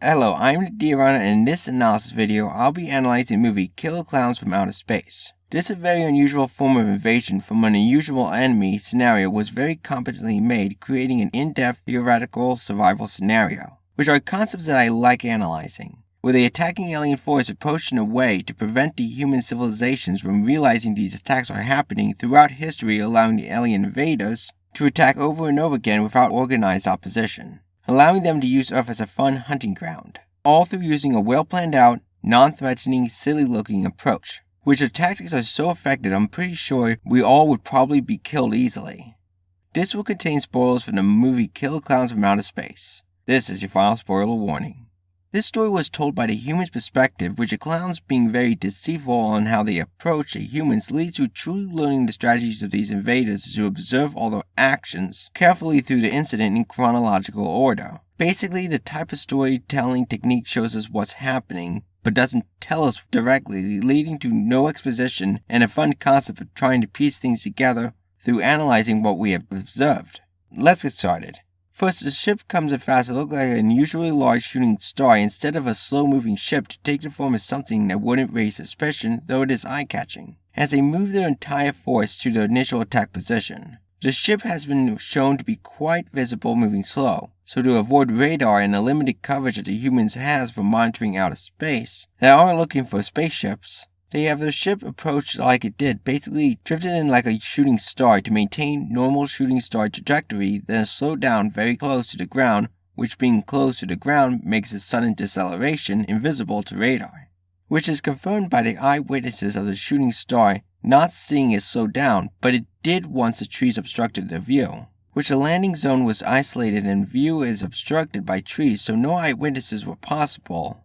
Hello, I'm the Deer Runner, and in this analysis video, I'll be analyzing the movie Killer Klowns from Outer Space. This a very unusual form of invasion from an unusual enemy scenario was very competently made, creating an in-depth theoretical survival scenario, which are concepts that I like analyzing, where the attacking alien force approached in a way to prevent the human civilizations from realizing these attacks are happening throughout history, allowing the alien invaders to attack over and over again without organized opposition, allowing them to use Earth as a fun hunting ground, all through using a well-planned-out, non-threatening, silly-looking approach, which the tactics are so effective I'm pretty sure we all would probably be killed easily. This will contain spoilers from the movie Killer Klowns from Outer Space. This is your final spoiler warning. This story was told by the human's perspective, with the clowns being very deceitful on how they approach the humans leads to truly learning the strategies of these invaders to observe all their actions carefully through the incident in chronological order. Basically, the type of storytelling technique shows us what's happening, but doesn't tell us directly, leading to no exposition and a fun concept of trying to piece things together through analyzing what we have observed. Let's get started. First, the ship comes in fast to look like an unusually large shooting star instead of a slow-moving ship to take the form of something that wouldn't raise suspicion, though it is eye-catching, as they move their entire force to their initial attack position. The ship has been shown to be quite visible moving slow, so to avoid radar and the limited coverage that the humans has for monitoring outer space, they are looking for spaceships. They have their ship approached like it did, basically drifted in like a shooting star to maintain normal shooting star trajectory, then slow down very close to the ground, which being close to the ground makes a sudden deceleration invisible to radar, which is confirmed by the eyewitnesses of the shooting star not seeing it slow down, but it did once the trees obstructed their view, which the landing zone was isolated and view is obstructed by trees, so no eyewitnesses were possible.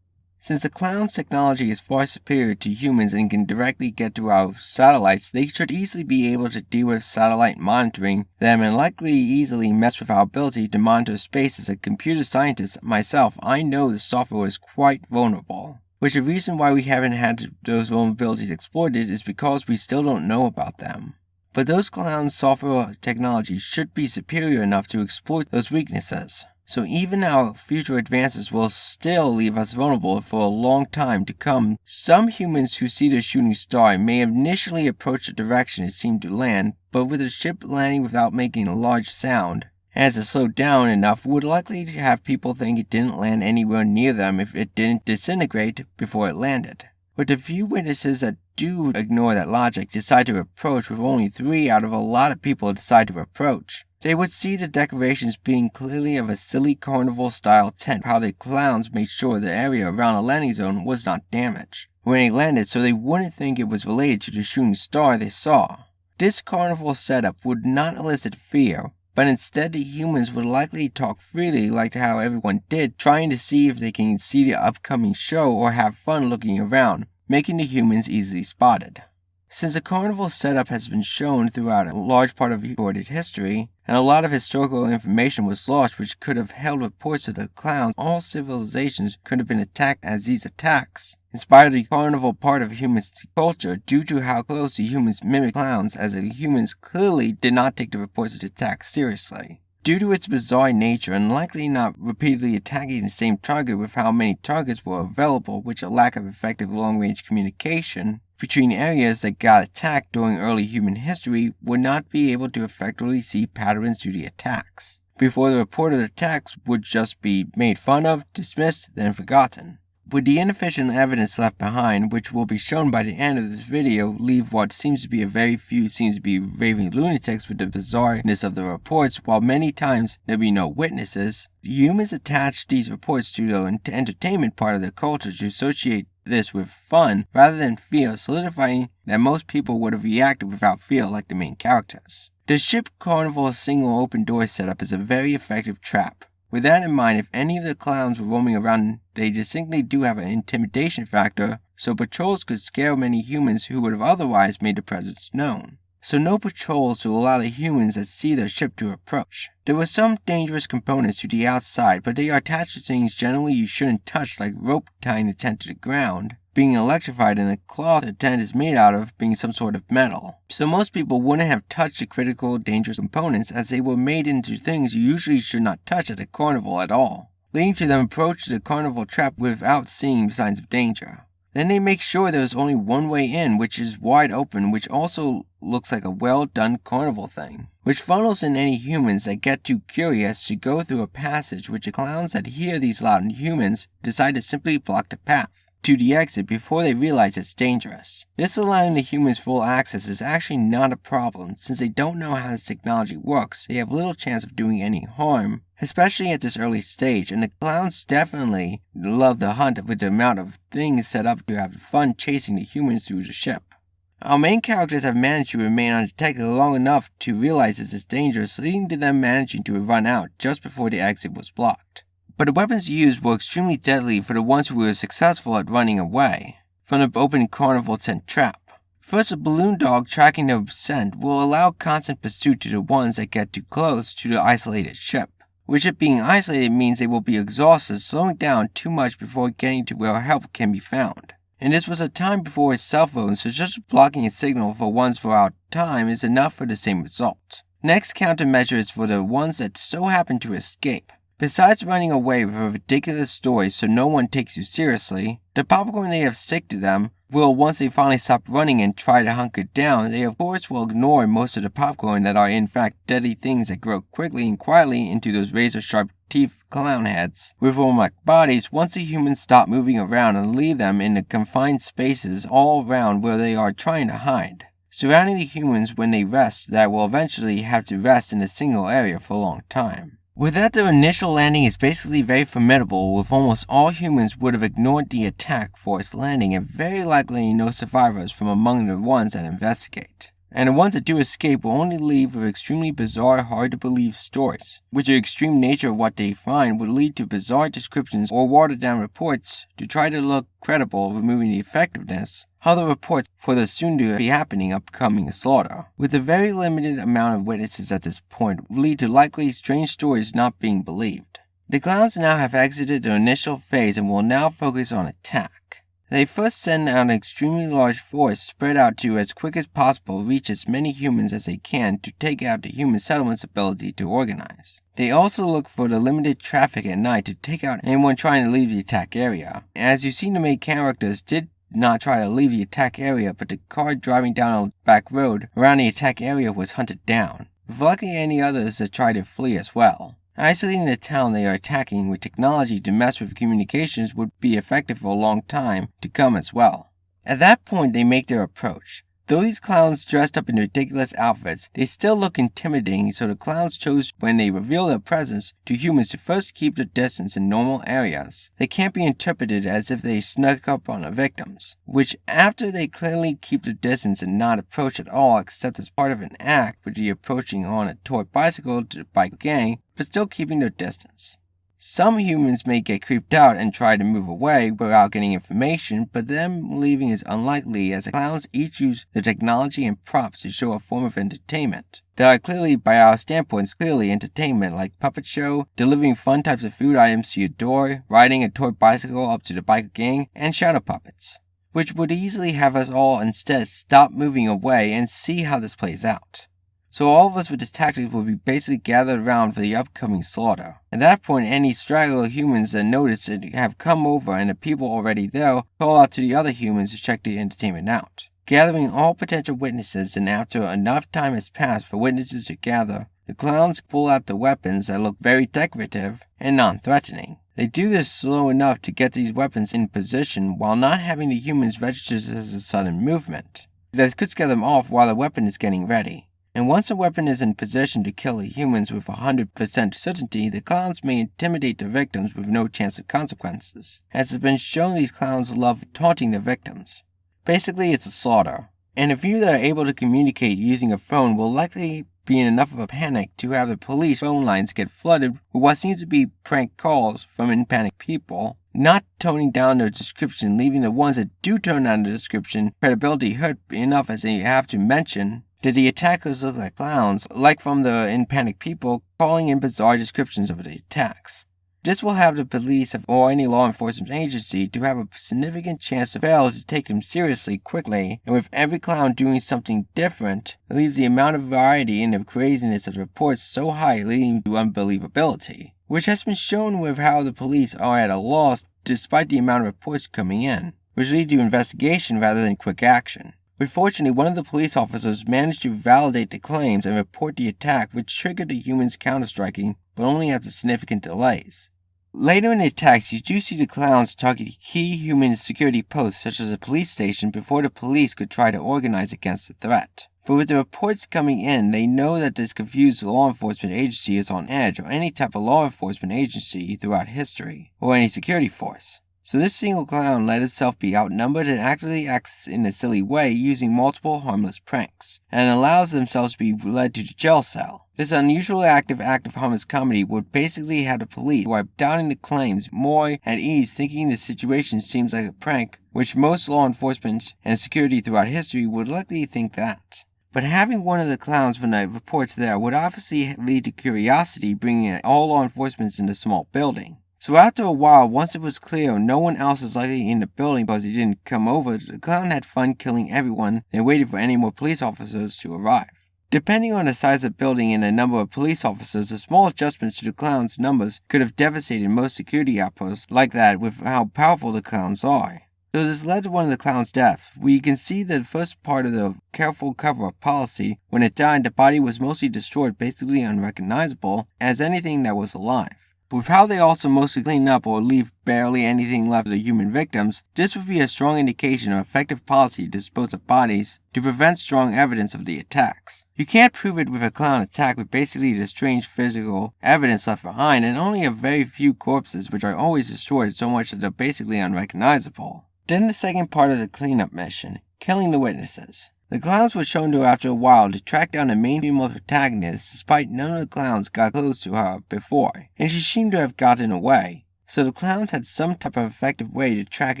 Since the Klowns' technology is far superior to humans and can directly get to our satellites, they should easily be able to deal with satellite monitoring them and likely easily mess with our ability to monitor space. As a computer scientist myself, I know the software is quite vulnerable, which the reason why we haven't had those vulnerabilities exploited is because we still don't know about them. But those Klowns' software technology should be superior enough to exploit those weaknesses. So even our future advances will still leave us vulnerable for a long time to come. Some humans who see the shooting star may have initially approached the direction it seemed to land, but with the ship landing without making a large sound, as it slowed down enough, would likely have people think it didn't land anywhere near them if it didn't disintegrate before it landed. But the few witnesses that do ignore that logic decide to approach, with only 3 out of a lot of people decide to approach. They would see the decorations being clearly of a silly carnival-style tent, how the clowns made sure the area around the landing zone was not damaged when they landed, so they wouldn't think it was related to the shooting star they saw. This carnival setup would not elicit fear, but instead the humans would likely talk freely like how everyone did, trying to see if they can see the upcoming show or have fun looking around, making the humans easily spotted. Since the carnival setup has been shown throughout a large part of recorded history, and a lot of historical information was lost which could have held reports of the clowns, all civilizations could have been attacked, as these attacks inspired the carnival part of human culture due to how close the humans mimic clowns, as the humans clearly did not take the reports of the attacks seriously. Due to its bizarre nature and likely not repeatedly attacking the same target with how many targets were available, which a lack of effective long-range communication between areas that got attacked during early human history would not be able to effectively see patterns to the attacks, before the reported attacks would just be made fun of, dismissed, then forgotten. With the inefficient evidence left behind, which will be shown by the end of this video, leave what seems to be a very few seems to be raving lunatics with the bizarreness of the reports, while many times there be no witnesses. Humans attach these reports to the entertainment part of their culture to associate this with fun rather than fear, solidifying that most people would have reacted without fear like the main characters. The ship Carnival's single open door setup is a very effective trap. With that in mind, if any of the clowns were roaming around, they distinctly do have an intimidation factor, so patrols could scare many humans who would have otherwise made their presence known. So no patrols to allow the humans that see their ship to approach. There were some dangerous components to the outside, but they are attached to things generally you shouldn't touch, like rope tying the tent to the ground, being electrified, and the cloth the tent is made out of being some sort of metal. So most people wouldn't have touched the critical dangerous components, as they were made into things you usually should not touch at a carnival at all. leading to them approach the carnival trap without seeing signs of danger. Then they make sure there's only one way in, which is wide open, which also looks like a well-done carnival thing, which funnels in any humans that get too curious to go through a passage which the clowns that hear these loud humans decide to simply block the path to the exit before they realize it's dangerous. This allowing the humans full access is actually not a problem, since they don't know how this technology works. They have little chance of doing any harm, especially at this early stage, and the clowns definitely love the hunt with the amount of things set up to have fun chasing the humans through the ship. Our main characters have managed to remain undetected long enough to realize this is dangerous, leading to them managing to run out just before the exit was blocked. But the weapons used were extremely deadly for the ones who were successful at running away from the open carnival tent trap. First, a balloon dog tracking their scent will allow constant pursuit to the ones that get too close to the isolated ship. With it being isolated means they will be exhausted, slowing down too much before getting to where help can be found. And this was a time before his cell phone, so just blocking a signal for ones for our time is enough for the same result. Next countermeasure is for the ones that so happen to escape. Besides running away with a ridiculous story so no one takes you seriously, the popcorn they have stick to them will, once they finally stop running and try to hunker down, they of course will ignore most of the popcorn that are in fact deadly things that grow quickly and quietly into those razor-sharp teeth clown heads with worm-like bodies once the humans stop moving around and leave them in the confined spaces all around where they are trying to hide, surrounding the humans when they rest that will eventually have to rest in a single area for a long time. With that, their initial landing is basically very formidable, with almost all humans would have ignored the attack for its landing and very likely no survivors from among the ones that investigate. And the ones that do escape will only leave with extremely bizarre, hard-to-believe stories, which the extreme nature of what they find would lead to bizarre descriptions or watered-down reports to try to look credible, removing the effectiveness of the reports for the soon-to-be-happening upcoming slaughter. With a very limited amount of witnesses at this point will lead to likely strange stories not being believed. The clowns now have exited their initial phase and will now focus on attack. They first send out an extremely large force spread out to, as quick as possible, reach as many humans as they can to take out the human settlement's ability to organize. They also look for the limited traffic at night to take out anyone trying to leave the attack area. As you see, the main characters did not try to leave the attack area, but the car driving down a back road around the attack area was hunted down, with likely any others that tried to flee as well. Isolating the town they are attacking with technology to mess with communications would be effective for a long time to come as well. At that point, they make their approach. Though these clowns dressed up in ridiculous outfits, they still look intimidating, so the clowns chose when they reveal their presence to humans to first keep their distance in normal areas. They can't be interpreted as if they snuck up on the victims, which after they clearly keep their distance and not approach at all except as part of an act with the approaching on a toy bicycle to the bike gang, but still keeping their distance. Some humans may get creeped out and try to move away without getting information, but them leaving is unlikely as the clowns each use the technology and props to show a form of entertainment that are clearly, by our standpoints, clearly entertainment, like puppet show, delivering fun types of food items to your door, riding a toy bicycle up to the biker gang, and shadow puppets, which would easily have us all instead stop moving away and see how this plays out. So all of us with this tactic will be basically gathered around for the upcoming slaughter. At that point, any straggler humans that notice it have come over and the people already there call out to the other humans to check the entertainment out. Gathering all potential witnesses, and after enough time has passed for witnesses to gather, the clowns pull out the weapons that look very decorative and non-threatening. They do this slow enough to get these weapons in position while not having the humans register as a sudden movement that could scare them off while the weapon is getting ready. And once a weapon is in position to kill the humans with 100% certainty, the clowns may intimidate the victims with no chance of consequences. As has been shown, these clowns love taunting their victims. Basically, it's a slaughter. And a few that are able to communicate using a phone will likely be in enough of a panic to have the police phone lines get flooded with what seems to be prank calls from in-panic people, not toning down their description, leaving the ones that do tone down the description credibility hurt enough as they have to mention that the attackers look like clowns, like from the in-panic people calling in bizarre descriptions of the attacks. This will have the police or any law enforcement agency to have a significant chance to fail to take them seriously quickly, and with every clown doing something different, it leaves the amount of variety in the craziness of the reports so high, leading to unbelievability, which has been shown with how the police are at a loss despite the amount of reports coming in, which lead to investigation rather than quick action. Unfortunately, one of the police officers managed to validate the claims and report the attack, which triggered the humans counter-striking, but only after significant delays. Later in the attacks, you do see the clowns target key human security posts such as a police station before the police could try to organize against the threat. But with the reports coming in, they know that this confused law enforcement agency is on edge, or any type of law enforcement agency throughout history, or any security force. So this single clown let himself be outnumbered and actively acts in a silly way using multiple harmless pranks, and allows themselves to be led to the jail cell. This unusually active act of harmless comedy would basically have the police, who are doubting the claims, more at ease thinking the situation seems like a prank, which most law enforcement and security throughout history would likely think that. But having one of the clowns from the reports there would obviously lead to curiosity, bringing all law enforcement in the small building. So after a while, once it was clear no one else was likely in the building because he didn't come over, the clown had fun killing everyone and waited for any more police officers to arrive. Depending on the size of the building and the number of police officers, a small adjustments to the clown's numbers could have devastated most security outposts like that with how powerful the clowns are. So this led to one of the clown's deaths. We can see the first part of the careful cover-up policy. When it died, the body was mostly destroyed, basically unrecognizable as anything that was alive. With how they also mostly clean up or leave barely anything left of the human victims, this would be a strong indication of effective policy to dispose of bodies to prevent strong evidence of the attacks. You can't prove it with a clown attack with basically the strange physical evidence left behind and only a very few corpses which are always destroyed so much that they're basically unrecognizable. Then the second part of the cleanup mission, killing the witnesses. The clowns were shown to after a while to track down the main female protagonist despite none of the clowns got close to her before, and she seemed to have gotten away. So the clowns had some type of effective way to track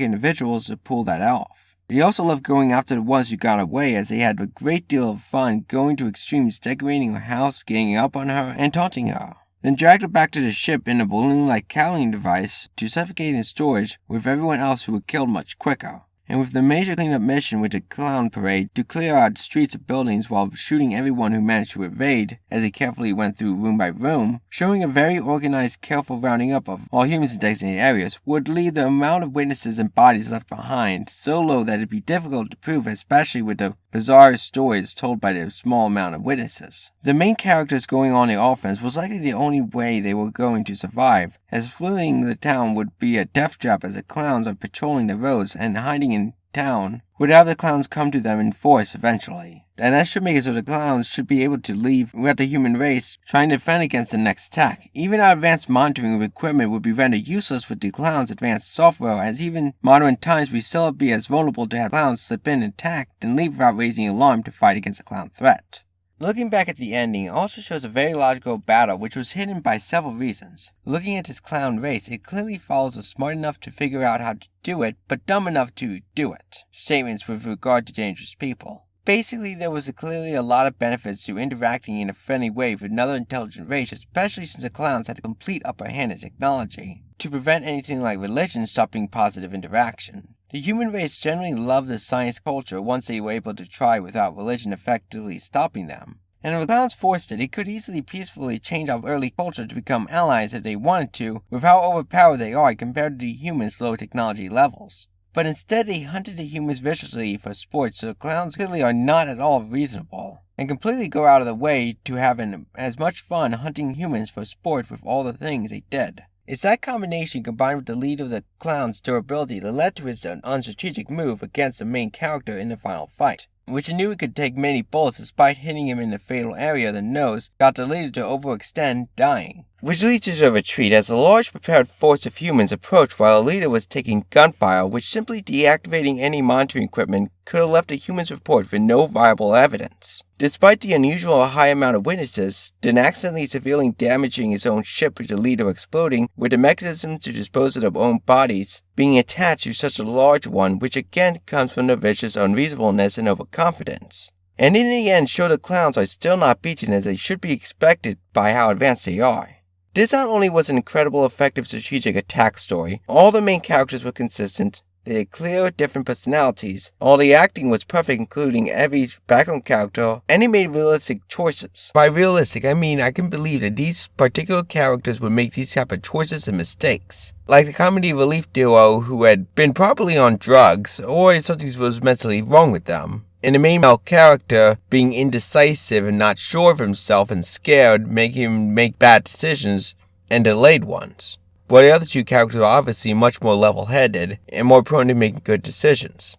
individuals to pull that off. They also loved going after the ones who got away as they had a great deal of fun going to extremes decorating her house, ganging up on her, and taunting her. Then dragged her back to the ship in a balloon-like cowling device to suffocate in storage with everyone else who were killed much quicker. And with the major cleanup mission with the clown parade to clear out streets of buildings while shooting everyone who managed to evade as they carefully went through room by room, showing a very organized, careful rounding up of all humans in designated areas would leave the amount of witnesses and bodies left behind so low that it'd be difficult to prove, especially with the bizarre stories told by the small amount of witnesses. The main characters going on the offense was likely the only way they were going to survive, as fleeing the town would be a death trap as the clowns are patrolling the roads and hiding in town would have the clowns come to them in force eventually. And that should make it so the clowns should be able to leave without the human race trying to defend against the next attack. Even our advanced monitoring of equipment would be rendered useless with the clowns' advanced software, as even modern times we still would be as vulnerable to have clowns slip in and attack than leave without raising an alarm to fight against a clown threat. Looking back at the ending, it also shows a very logical battle which was hidden by several reasons. Looking at this clown race, it clearly follows a smart enough to figure out how to do it, but dumb enough to do it. Statements with regard to dangerous people. Basically, there was clearly a lot of benefits to interacting in a friendly way with another intelligent race, especially since the clowns had a complete upper hand in technology, to prevent anything like religion stopping positive interaction. The human race generally loved the science culture once they were able to try without religion effectively stopping them. And if the clowns forced it, they could easily peacefully change our early culture to become allies if they wanted to, with how overpowered they are compared to the humans' low technology levels. But instead they hunted the humans viciously for sport, so the clowns clearly are not at all reasonable, and completely go out of the way to have as much fun hunting humans for sport with all the things they did. It's that combination combined with the lead of the clown's durability that led to his unstrategic move against the main character in the final fight, which he knew he could take many bullets despite hitting him in the fatal area of the nose, got the leader to overextend, dying. Which leads to a retreat as a large prepared force of humans approached while the leader was taking gunfire, which simply deactivating any monitoring equipment could have left the humans' report with no viable evidence. Despite the unusual high amount of witnesses, then accidentally severely damaging his own ship with the leader exploding, with the mechanism to dispose of their own bodies being attached to such a large one, which again comes from the vicious unreasonableness and overconfidence. And in the end show the clowns are still not beaten as they should be expected by how advanced they are. This not only was an incredible effective strategic attack story, all the main characters were consistent, They had clear, different personalities. All the acting was perfect, including every background character, and they made realistic choices. By realistic, I mean I can believe that these particular characters would make these type of choices and mistakes. Like the comedy relief duo who had been probably on drugs, or something was mentally wrong with them. And the main male character being indecisive and not sure of himself and scared, making him make bad decisions and delayed ones. While the other two characters are obviously much more level-headed and more prone to making good decisions.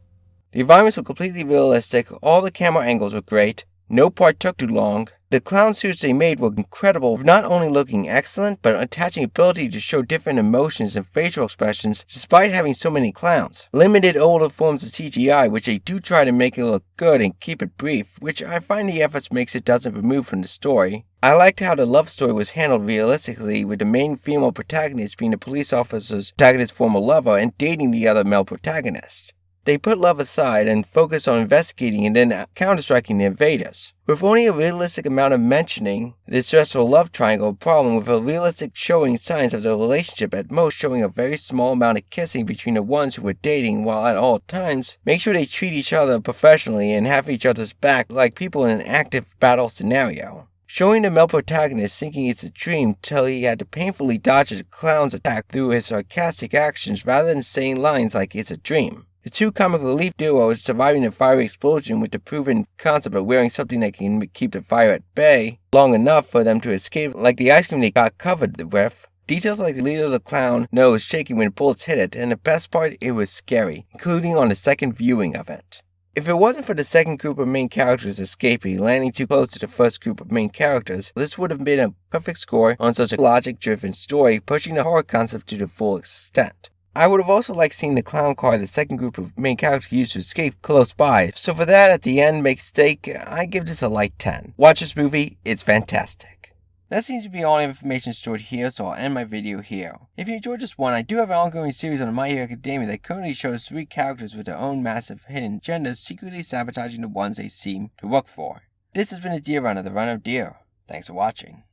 The environments were completely realistic, all the camera angles were great, no part took too long. The clown suits they made were incredible, not only looking excellent, but attaching ability to show different emotions and facial expressions despite having so many clowns. Limited older forms of CGI, which they do try to make it look good and keep it brief, which I find the efforts makes it doesn't remove from the story. I liked how the love story was handled realistically, with the main female protagonist being the police officer's protagonist's former lover and dating the other male protagonist. They put love aside and focus on investigating and then counter-striking the invaders. With only a realistic amount of mentioning the stressful love triangle problem, with a realistic showing signs of the relationship, at most showing a very small amount of kissing between the ones who were dating, while at all times make sure they treat each other professionally and have each other's back like people in an active battle scenario. Showing the male protagonist thinking it's a dream till he had to painfully dodge the clown's attack through his sarcastic actions rather than saying lines like it's a dream. The two comic relief duos surviving the fiery explosion with the proven concept of wearing something that can keep the fire at bay long enough for them to escape, like the ice cream they got covered with. Details like the leader of the clown nose shaking when bullets hit it, and the best part, it was scary, including on the second viewing of it. If it wasn't for the second group of main characters escaping, landing too close to the first group of main characters, this would have been a perfect score on such a logic-driven story, pushing the horror concept to the full extent. I would have also liked seeing the clown car the second group of main characters used to escape close by, so for that at the end mistake, I give this a light 10. Watch this movie, it's fantastic. That seems to be all the information stored here, so I'll end my video here. If you enjoyed this one, I do have an ongoing series on My Hero Academia that currently shows 3 characters with their own massive hidden agendas secretly sabotaging the ones they seem to work for. This has been a Deer Runner, the Runner of Deer. Thanks for watching.